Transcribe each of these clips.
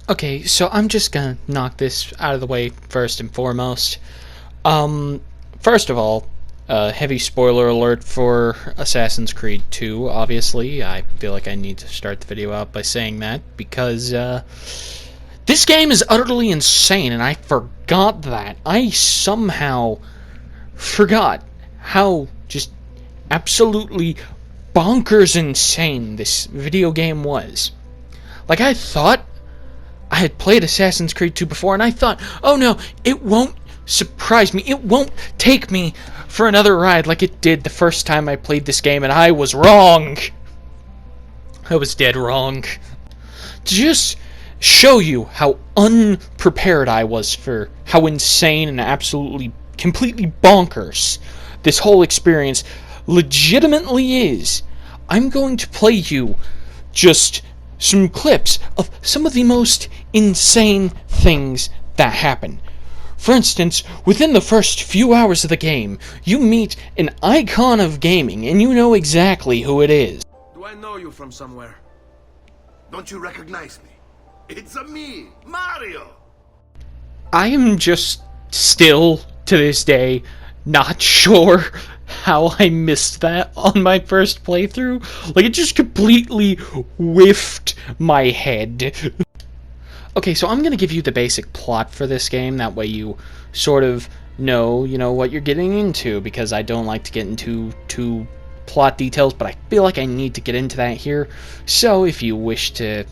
Okay, so I'm just gonna knock this out of the way first and foremost. First of all, heavy spoiler alert for Assassin's Creed 2, obviously. I feel like I need to start the video out by saying that, because, this game is utterly insane, and I forgot that. I somehow forgot how just absolutely bonkers insane this video game was. Like, I thought I had played Assassin's Creed 2 before, and I thought, oh no, it won't surprise me. It won't take me for another ride like it did the first time I played this game, and I was wrong. I was dead wrong. To just show you how unprepared I was for how insane and absolutely, completely bonkers this whole experience legitimately is, I'm going to play you just some clips of some of the most insane things that happen. For instance, within the first few hours of the game, you meet an icon of gaming, and you know exactly who it is. Do I know you from somewhere? Don't you recognize me? It's me, Mario! I am just still, to this day, not sure how I missed that on my first playthrough. Like, it just completely whiffed my head. Okay, so I'm gonna give you the basic plot for this game, that way you sort of know, what you're getting into, because I don't like to get into too plot details, but I feel like I need to get into that here. So if you wish to,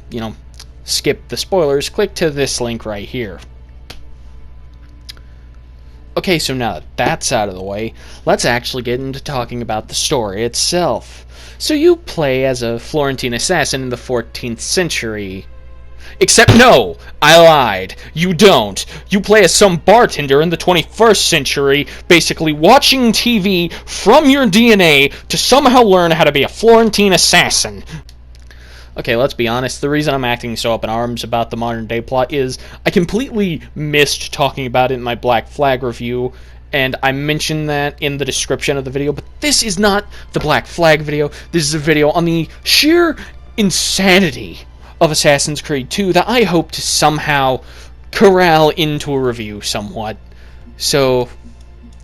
skip the spoilers, click to this link right here. Okay, so now that that's out of the way, let's actually get into talking about the story itself. So you play as a Florentine assassin in the 14th century. Except no, I lied. You don't. You play as some bartender in the 21st century, basically watching TV from your DNA to somehow learn how to be a Florentine assassin. Okay, let's be honest, the reason I'm acting so up in arms about the modern day plot is I completely missed talking about it in my Black Flag review, and I mentioned that in the description of the video, but this is not the Black Flag video. This is a video on the sheer insanity of Assassin's Creed 2 that I hope to somehow corral into a review somewhat. So,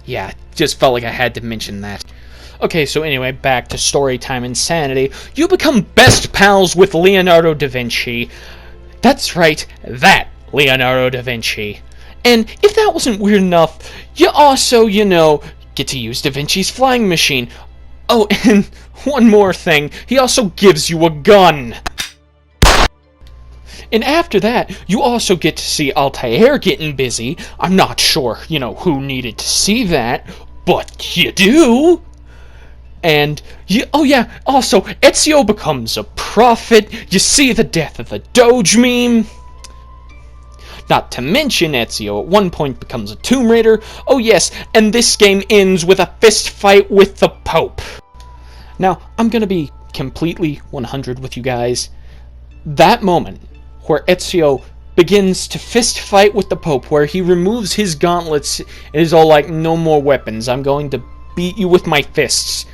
yeah, just felt like I had to mention that. Okay, so anyway, back to storytime insanity. You become best pals with Leonardo da Vinci. That's right, that Leonardo da Vinci. And if that wasn't weird enough, you also, get to use Da Vinci's flying machine. Oh, and one more thing, he also gives you a gun. And after that, you also get to see Altair getting busy. I'm not sure, who needed to see that, but you do. And, oh yeah, also, Ezio becomes a prophet. You see the death of the Doge meme. Not to mention, Ezio at one point becomes a Tomb Raider. Oh yes, and this game ends with a fist fight with the Pope. Now, I'm gonna be completely 100 with you guys. That moment where Ezio begins to fist fight with the Pope, where he removes his gauntlets and is all like, no more weapons, I'm going to beat you with my fists.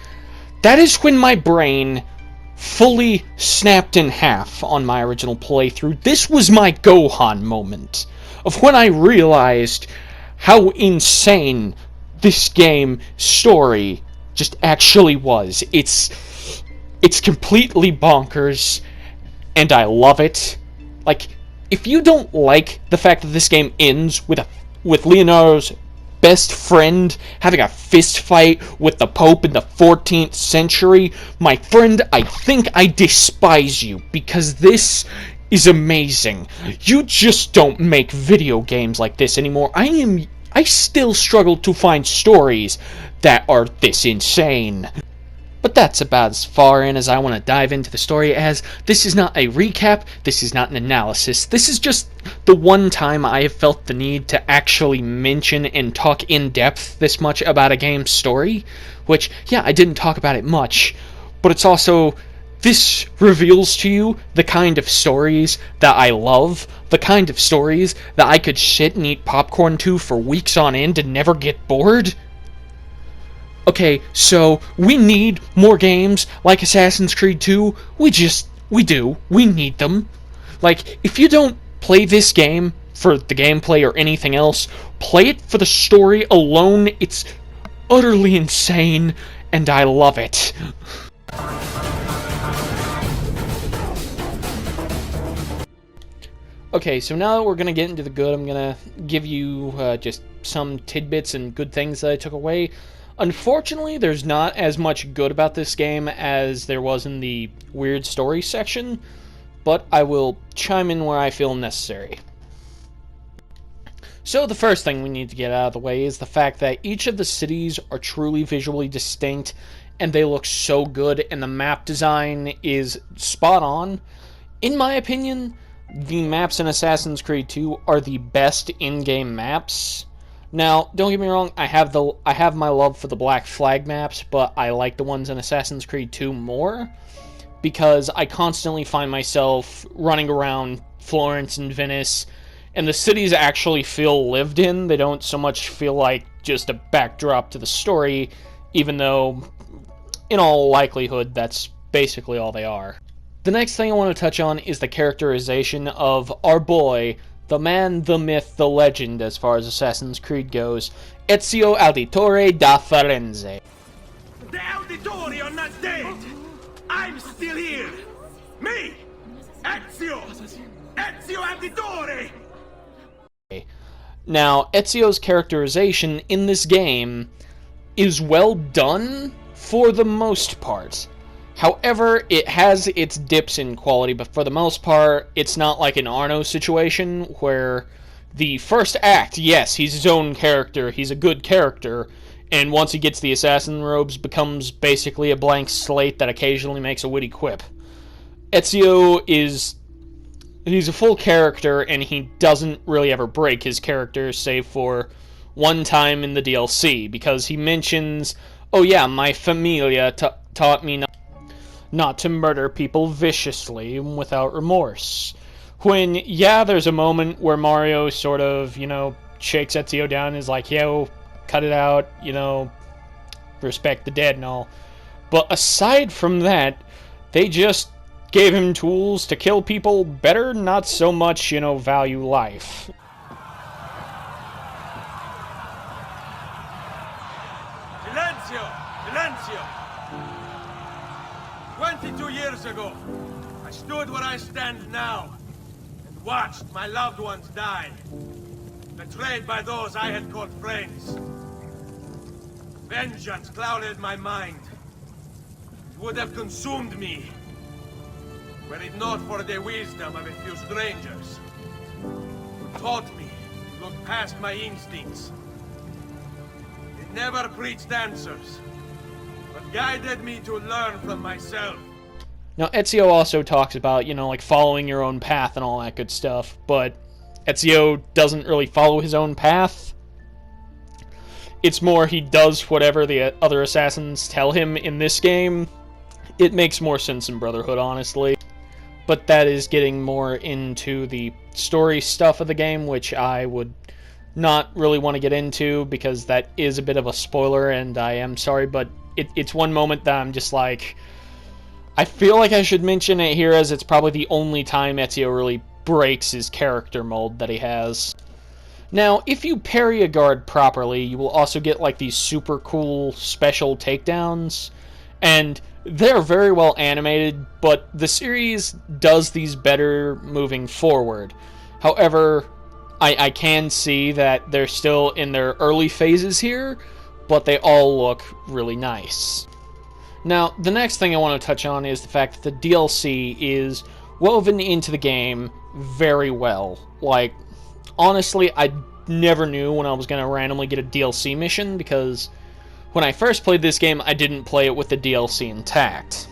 That is when my brain fully snapped in half on my original playthrough. This was my Gohan moment of when I realized how insane this game story just actually was. It's completely bonkers, and I love it. Like, if you don't like the fact that this game ends with Leonardo's best friend having a fist fight with the Pope in the 14th century, my friend, I think I despise you, because this is amazing. You just don't make video games like this anymore. I still struggle to find stories that are this insane. But that's about as far in as I want to dive into the story, as this is not a recap, this is not an analysis, this is just the one time I have felt the need to actually mention and talk in depth this much about a game's story, which, yeah, I didn't talk about it much, but it's also, this reveals to you the kind of stories that I love, the kind of stories that I could sit and eat popcorn to for weeks on end and never get bored. Okay, so we need more games like Assassin's Creed 2. We do. We need them. Like, if you don't play this game for the gameplay or anything else. Play it for the story alone. It's utterly insane, and I love it. Okay, so now that we're going to get into the good, I'm going to give you just some tidbits and good things that I took away. Unfortunately, there's not as much good about this game as there was in the weird story section, but I will chime in where I feel necessary. So the first thing we need to get out of the way is the fact that each of the cities are truly visually distinct, and they look so good, and the map design is spot on. In my opinion, the maps in Assassin's Creed 2 are the best in-game maps. Now, don't get me wrong, I have my love for the Black Flag maps, but I like the ones in Assassin's Creed 2 more, because I constantly find myself running around Florence and Venice, and the cities actually feel lived in. They don't so much feel like just a backdrop to the story, even though, in all likelihood, that's basically all they are. The next thing I want to touch on is the characterization of our boy, the man, the myth, the legend, as far as Assassin's Creed goes, Ezio Auditore da Firenze. The Auditori are not dead! I'm still here! Me! Ezio! Ezio Auditore! Now, Ezio's characterization in this game is well done for the most part. However, it has its dips in quality, but for the most part, it's not like an Arno situation where the first act, yes, he's his own character, he's a good character, and once he gets the assassin robes, becomes basically a blank slate that occasionally makes a witty quip. Ezio he's a full character, and he doesn't really ever break his character, save for one time in the DLC, because he mentions, oh yeah, my familia taught me not to murder people viciously without remorse. When, yeah, there's a moment where Mario sort of, shakes Ezio down and is like, yo, cut it out, respect the dead and all. But aside from that, they just gave him tools to kill people better, not so much, value life. Silenzio! 22 years ago, I stood where I stand now, and watched my loved ones die, betrayed by those I had called friends. Vengeance clouded my mind. It would have consumed me, were it not for the wisdom of a few strangers, who taught me to look past my instincts. They never preached answers, but guided me to learn from myself. Now, Ezio also talks about, like following your own path and all that good stuff, but Ezio doesn't really follow his own path. It's more he does whatever the other assassins tell him in this game. It makes more sense in Brotherhood, honestly. But that is getting more into the story stuff of the game, which I would not really want to get into, because that is a bit of a spoiler, and I am sorry, but it's one moment that I'm just like, I feel like I should mention it here, as it's probably the only time Ezio really breaks his character mold that he has. Now, if you parry a guard properly, you will also get like these super cool special takedowns, and they're very well animated, but the series does these better moving forward. However, I can see that they're still in their early phases here, but they all look really nice. Now, the next thing I want to touch on is the fact that the DLC is woven into the game very well. Like, honestly, I never knew when I was going to randomly get a DLC mission, because when I first played this game, I didn't play it with the DLC intact.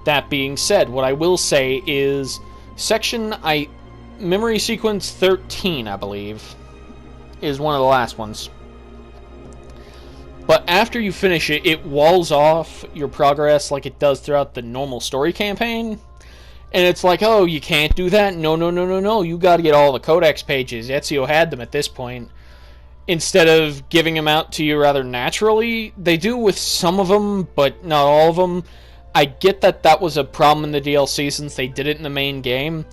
That being said, what I will say is Memory Sequence 13, I believe, is one of the last ones. But after you finish it, it walls off your progress like it does throughout the normal story campaign. And it's like, oh, you can't do that? No. You gotta get all the codex pages. Ezio had them at this point. Instead of giving them out to you rather naturally, they do with some of them, but not all of them. I get that that was a problem in the DLC since they did it in the main game.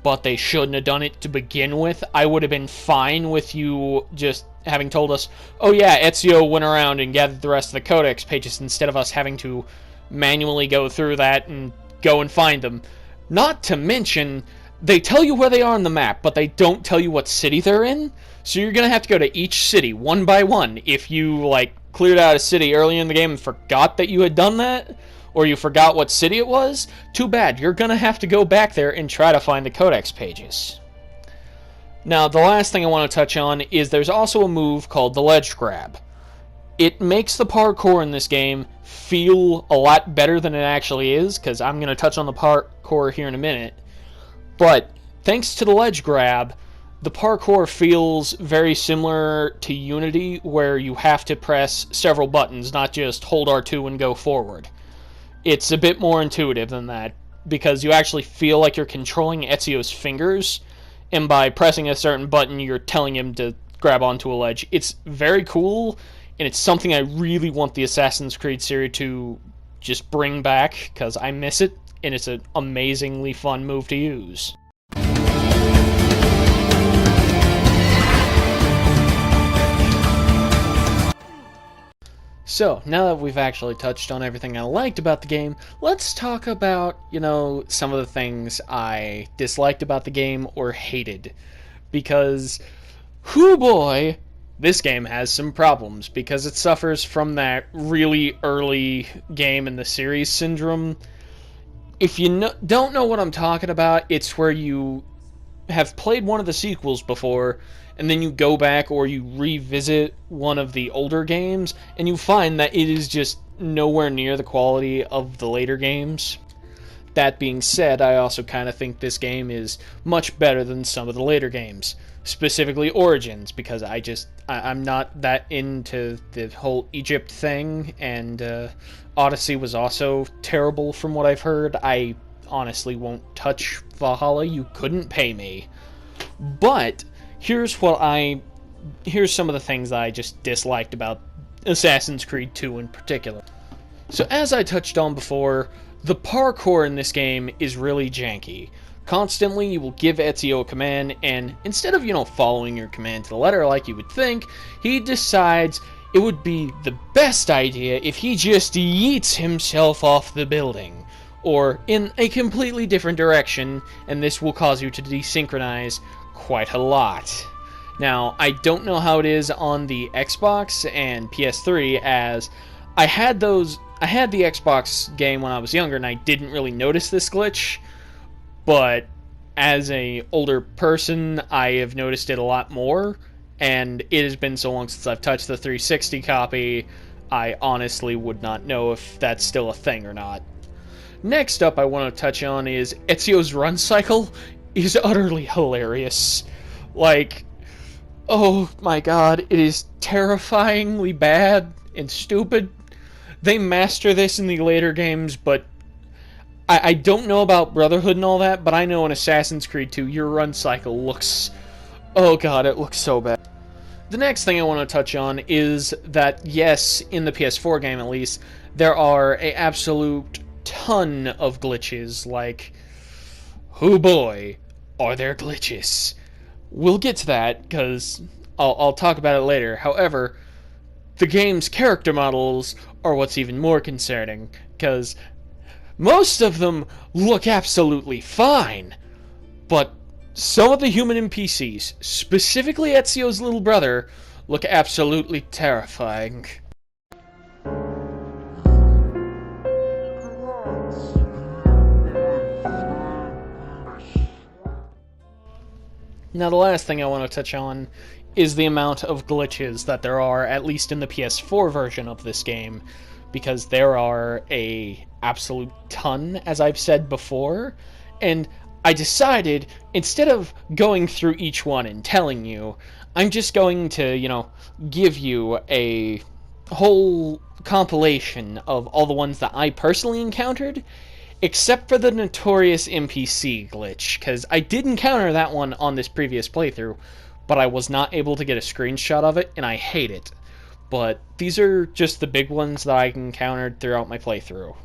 but they shouldn't have done it to begin with. I would have been fine with you just having told us, oh yeah, Ezio went around and gathered the rest of the codex pages, instead of us having to manually go through that and go and find them. Not to mention, they tell you where they are on the map, but they don't tell you what city they're in, so you're going to have to go to each city one by one. If you, like, cleared out a city earlier in the game and forgot that you had done that, or you forgot what city it was, too bad. You're going to have to go back there and try to find the codex pages. Now, the last thing I want to touch on is there's also a move called the ledge grab. It makes the parkour in this game feel a lot better than it actually is, because I'm going to touch on the parkour here in a minute. But thanks to the ledge grab, the parkour feels very similar to Unity, where you have to press several buttons, not just hold R2 and go forward. It's a bit more intuitive than that, because you actually feel like you're controlling Ezio's fingers, and by pressing a certain button, you're telling him to grab onto a ledge. It's very cool, and it's something I really want the Assassin's Creed series to just bring back, because I miss it, and it's an amazingly fun move to use. So, now that we've actually touched on everything I liked about the game, let's talk about, some of the things I disliked about the game or hated. Because, hoo boy, this game has some problems, because it suffers from that really early game in the series syndrome. If you don't know what I'm talking about, it's where you have played one of the sequels before, and then you go back or you revisit one of the older games, and you find that it is just nowhere near the quality of the later games. That being said, I also kind of think this game is much better than some of the later games, specifically Origins, because I'm not that into the whole Egypt thing, and Odyssey was also terrible from what I've heard. I honestly won't touch Valhalla, you couldn't pay me. But here's some of the things I just disliked about Assassin's Creed 2 in particular. So as I touched on before, the parkour in this game is really janky. Constantly you will give Ezio a command, and instead of, following your command to the letter like you would think, he decides it would be the best idea if he just yeets himself off the building, or in a completely different direction, and this will cause you to desynchronize quite a lot. Now, I don't know how it is on the Xbox and PS3, as I had the Xbox game when I was younger and I didn't really notice this glitch, but as an older person, I have noticed it a lot more, and it has been so long since I've touched the 360 copy, I honestly would not know if that's still a thing or not. Next up I want to touch on is Ezio's run cycle is utterly hilarious. Like, oh my god, it is terrifyingly bad and stupid. They master this in the later games, but I don't know about Brotherhood and all that, but I know in Assassin's Creed 2, your run cycle looks... oh god, it looks so bad. The next thing I want to touch on is that, yes, in the PS4 game at least, there are an absolute ton of glitches, like... oh boy, are there glitches? We'll get to that, because I'll talk about it later. However, the game's character models are what's even more concerning, because most of them look absolutely fine, but some of the human NPCs, specifically Ezio's little brother, look absolutely terrifying. Now, the last thing I want to touch on is the amount of glitches that there are, at least in the PS4 version of this game, because there are a absolute ton, as I've said before, and I decided, instead of going through each one and telling you, I'm just going to, give you a whole compilation of all the ones that I personally encountered, except for the notorious NPC glitch, because I did encounter that one on this previous playthrough, but I was not able to get a screenshot of it, and I hate it. But these are just the big ones that I encountered throughout my playthrough.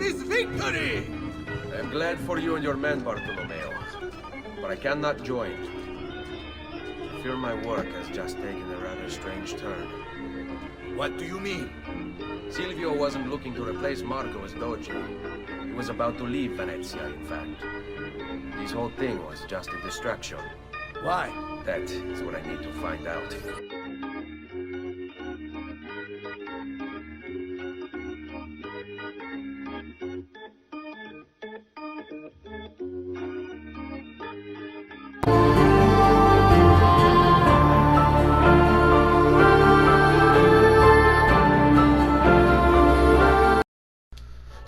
is victory! I am glad for you and your men, Bartolomeo, but I cannot join. I fear my work has just taken a rather strange turn. What do you mean? Silvio wasn't looking to replace Marco as Doge. He was about to leave Venezia, in fact. This whole thing was just a distraction. Why? That is what I need to find out.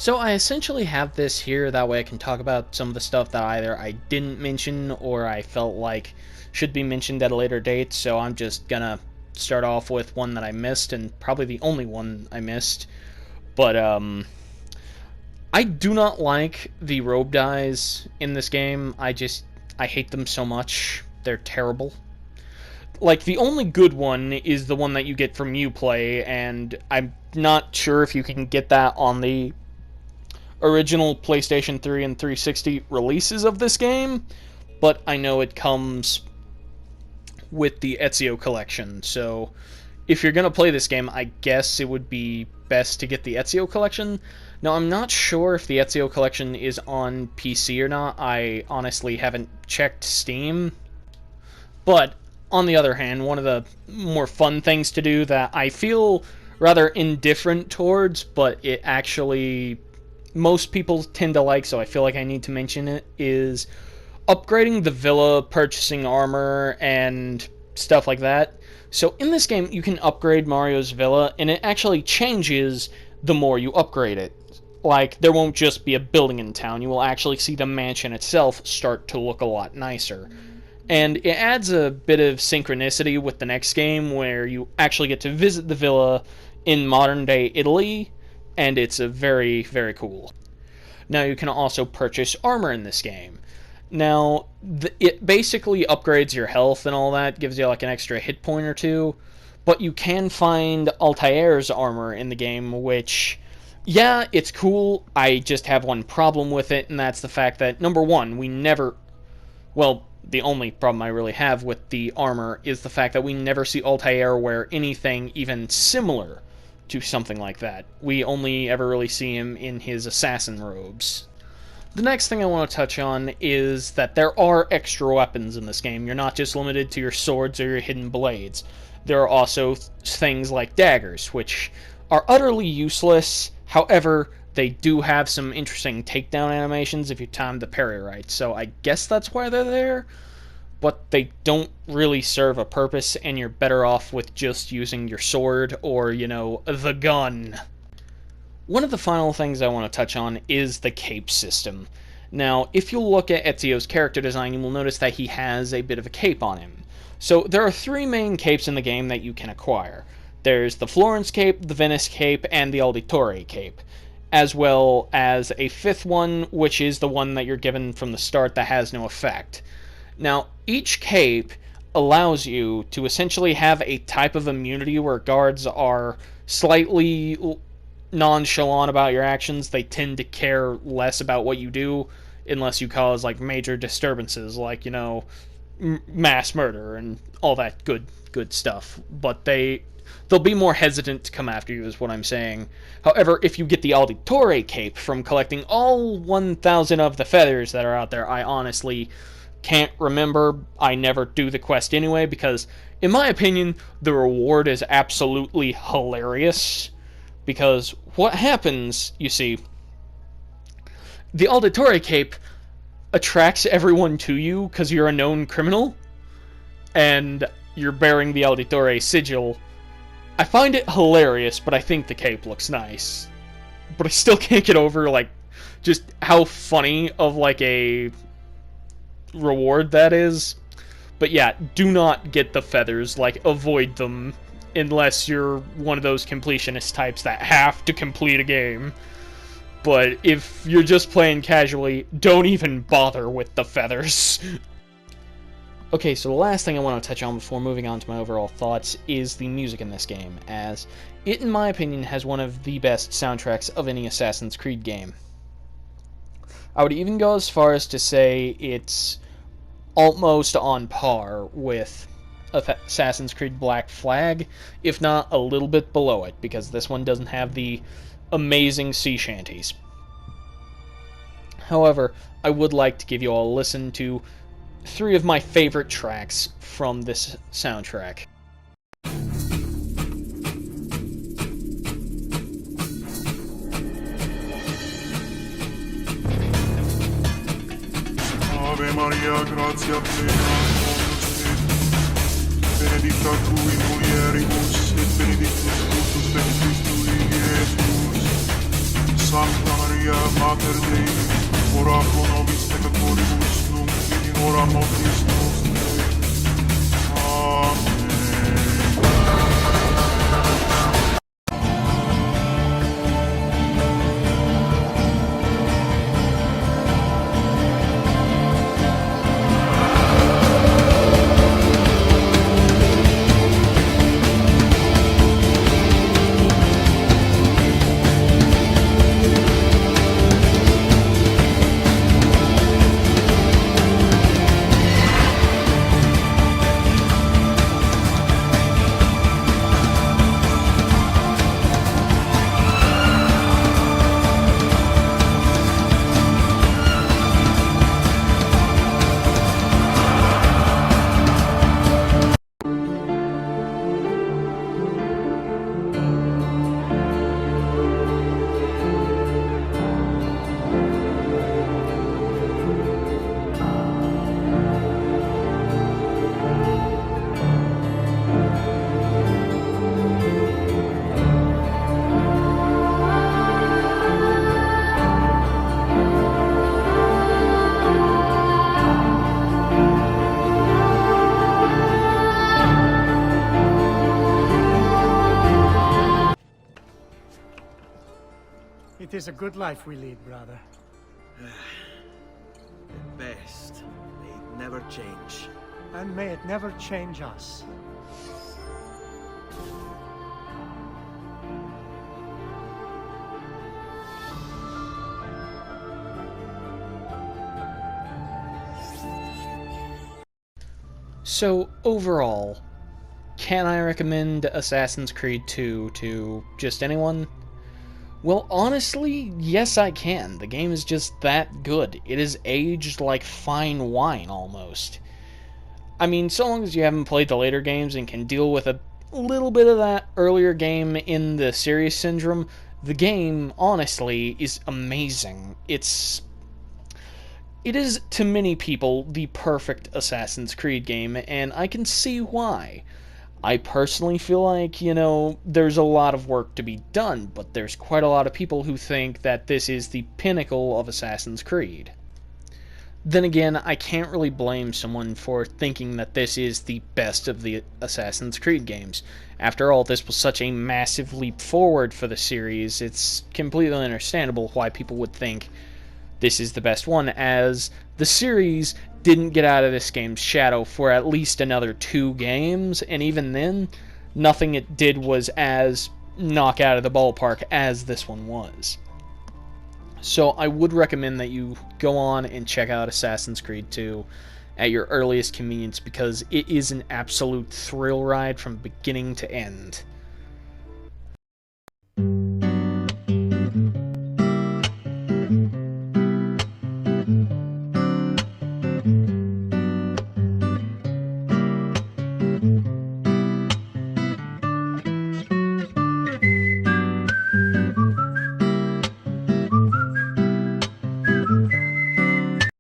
So I essentially have this here, that way I can talk about some of the stuff that either I didn't mention or I felt like should be mentioned at a later date, so I'm just gonna start off with one that I missed, and probably the only one I missed. But, I do not like the robe dyes in this game. I hate them so much. They're terrible. Like, the only good one is the one that you get from Uplay, and I'm not sure if you can get that on the original PlayStation 3 and 360 releases of this game, but I know it comes with the Ezio collection, so if you're going to play this game, I guess it would be best to get the Ezio collection. Now, I'm not sure if the Ezio collection is on PC or not. I honestly haven't checked Steam, but on the other hand, one of the more fun things to do that I feel rather indifferent towards, but it actually most people tend to like, so I feel like I need to mention it, is upgrading the villa, purchasing armor, and stuff like that. So in this game, you can upgrade Mario's villa, and it actually changes the more you upgrade it. Like, there won't just be a building in town, you will actually see the mansion itself start to look a lot nicer. And it adds a bit of synchronicity with the next game, where you actually get to visit the villa in modern-day Italy, and it's a very, very cool. Now, you can also purchase armor in this game. Now, it basically upgrades your health and all that, gives you like an extra hit point or two, but you can find Altair's armor in the game, which, yeah, it's cool. I just have one problem with it, and that's the fact that, number one, the only problem I really have with the armor is the fact that we never see Altair wear anything even similar to something like that. We only ever really see him in his assassin robes. The next thing I want to touch on is that there are extra weapons in this game. You're not just limited to your swords or your hidden blades. There are also things like daggers, which are utterly useless. However, they do have some interesting takedown animations if you time the parry right, so I guess that's why they're there. But they don't really serve a purpose, and you're better off with just using your sword or, the gun. One of the final things I want to touch on is the cape system. Now, if you look at Ezio's character design, you will notice that he has a bit of a cape on him. So there are three main capes in the game that you can acquire. There's the Florence cape, the Venice cape, and the Auditore cape, as well as a fifth one, which is the one that you're given from the start that has no effect. Now, each cape allows you to essentially have a type of immunity where guards are slightly nonchalant about your actions. They tend to care less about what you do unless you cause, like, major disturbances, like, mass murder and all that good stuff. But they'll be more hesitant to come after you, is what I'm saying. However, if you get the Auditore cape from collecting all 1,000 of the feathers that are out there, I honestly can't remember. I never do the quest anyway, because, in my opinion, the reward is absolutely hilarious. Because what happens, you see, the Auditore cape attracts everyone to you because you're a known criminal, and you're bearing the Auditore sigil. I find it hilarious, but I think the cape looks nice. But I still can't get over, like, just how funny of, like, a reward that is. But yeah, do not get the feathers. Like, avoid them unless you're one of those completionist types that have to complete a game. But if you're just playing casually, don't even bother with the feathers. Okay, so the last thing I want to touch on before moving on to my overall thoughts is the music in this game, as it, in my opinion, has one of the best soundtracks of any Assassin's Creed game. I would even go as far as to say it's almost on par with Assassin's Creed Black Flag, if not a little bit below it, because this one doesn't have the amazing sea shanties. However, I would like to give you all a listen to 3 of my favorite tracks from this soundtrack. Ave Maria, gratia plena, benedicta tui mulieribus, et benedictus fructus ventris tui, Iesus. Sancta Maria, Mater Dei, ora pro nobis peccatoribus, nunc et in hora mortis nostrae. Amen. It is a good life we lead, brother. At best, may it never change. And may it never change us. So, overall, can I recommend Assassin's Creed 2 to just anyone? Well, honestly, yes I can. The game is just that good. It is aged like fine wine, almost. I mean, so long as you haven't played the later games and can deal with a little bit of that earlier game in the series syndrome, the game, honestly, is amazing. It is, to many people, the perfect Assassin's Creed game, and I can see why. I personally feel like, there's a lot of work to be done, but there's quite a lot of people who think that this is the pinnacle of Assassin's Creed. Then again, I can't really blame someone for thinking that this is the best of the Assassin's Creed games. After all, this was such a massive leap forward for the series, it's completely understandable why people would think this is the best one, as the series didn't get out of this game's shadow for at least another 2 games, and even then, nothing it did was as knock out of the ballpark as this one was. So I would recommend that you go on and check out Assassin's Creed 2 at your earliest convenience, because it is an absolute thrill ride from beginning to end.